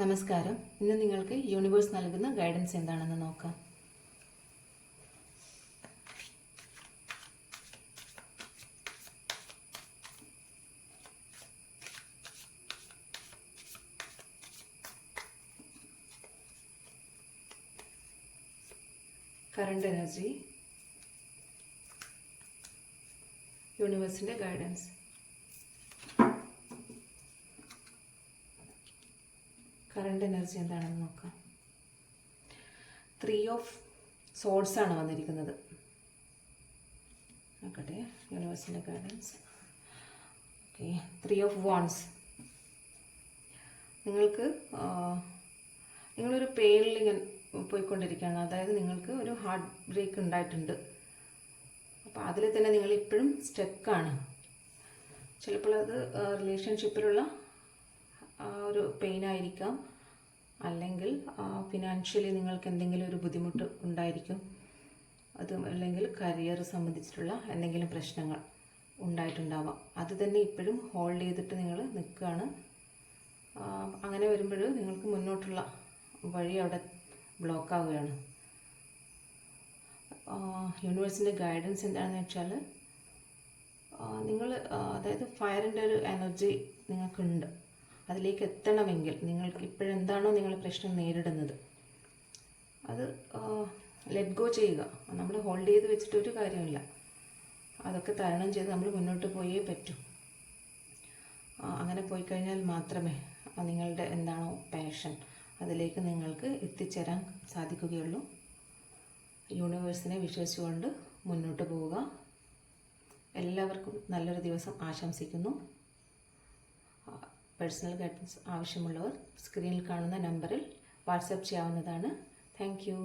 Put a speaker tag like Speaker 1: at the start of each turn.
Speaker 1: നമസ്കാരം. ഇന്ന് നിങ്ങൾക്ക് യൂണിവേഴ്സ് നൽകുന്ന ഗൈഡൻസ് എന്താണെന്ന് നോക്കാം. കറണ്ട് എനർജി, യൂണിവേഴ്സിൻ്റെ ഗൈഡൻസ്. കറണ്ട് എനർജി എന്താണെന്ന് നോക്കാം. 3 ഓഫ് സോഡ്സ് ആണ് വന്നിരിക്കുന്നത്. നോക്കട്ടെ യൂണിവേഴ്സിൻ്റെ ഗൈഡൻസ്. Okay, 3 of wands. നിങ്ങളൊരു പെയിനിൽ ഇങ്ങനെ പോയിക്കൊണ്ടിരിക്കുകയാണ്. അതായത് നിങ്ങൾക്ക് ഒരു ഹാർട്ട് ബ്രേക്ക് ഉണ്ടായിട്ടുണ്ട്. അപ്പോൾ അതിൽ തന്നെ നിങ്ങൾ ഇപ്പോഴും സ്റ്റക്കാണ്. ചിലപ്പോൾ അത് റിലേഷൻഷിപ്പിലുള്ള ഒരു പെയിനായിരിക്കാം, അല്ലെങ്കിൽ ഫിനാൻഷ്യലി നിങ്ങൾക്ക് എന്തെങ്കിലും ഒരു ബുദ്ധിമുട്ട് ഉണ്ടായിരിക്കും. അത് അല്ലെങ്കിൽ കരിയർ സംബന്ധിച്ചിട്ടുള്ള എന്തെങ്കിലും പ്രശ്നങ്ങൾ ഉണ്ടായിട്ടുണ്ടാവാം. അത് തന്നെ ഇപ്പോഴും ഹോൾഡ് ചെയ്തിട്ട് നിങ്ങൾ നിൽക്കുകയാണ്. അങ്ങനെ വരുമ്പോൾ നിങ്ങൾക്ക് മുന്നോട്ടുള്ള വഴി അവിടെ ബ്ലോക്ക് ആവുകയാണ്. യൂണിവേഴ്സിൻ്റെ ഗൈഡൻസ് എന്താണെന്ന് വെച്ചാൽ, അതായത് ഫയറിൻ്റെ ഒരു എനർജി നിങ്ങൾക്കുണ്ട്. അതിലേക്ക് എത്തണമെങ്കിൽ നിങ്ങൾക്ക് ഇപ്പോഴെന്താണോ നിങ്ങൾ പ്രശ്നം നേരിടുന്നത് അത് ലെറ്റ് ഗോ ചെയ്യുക. നമ്മൾ ഹോൾഡ് ചെയ്ത് വെച്ചിട്ടൊരു കാര്യമില്ല. അതൊക്കെ തരണം ചെയ്ത് നമ്മൾ മുന്നോട്ട് പോയേ പറ്റൂ. അങ്ങനെ പോയി കഴിഞ്ഞാൽ മാത്രമേ നിങ്ങളുടെ എന്താണോ പാഷൻ അതിലേക്ക് നിങ്ങൾക്ക് എത്തിച്ചേരാൻ സാധിക്കുകയുള്ളൂ. യൂണിവേഴ്സിനെ വിശ്വസിച്ചുകൊണ്ട് മുന്നോട്ട് പോവുക. എല്ലാവർക്കും നല്ലൊരു ദിവസം ആശംസിക്കുന്നു. പേഴ്സണൽ ഗൈഡൻസ് ആവശ്യമുള്ളവർ സ്ക്രീനിൽ കാണുന്ന നമ്പറിൽ വാട്സാപ്പ് ചെയ്യാവുന്നതാണ്. Thank you.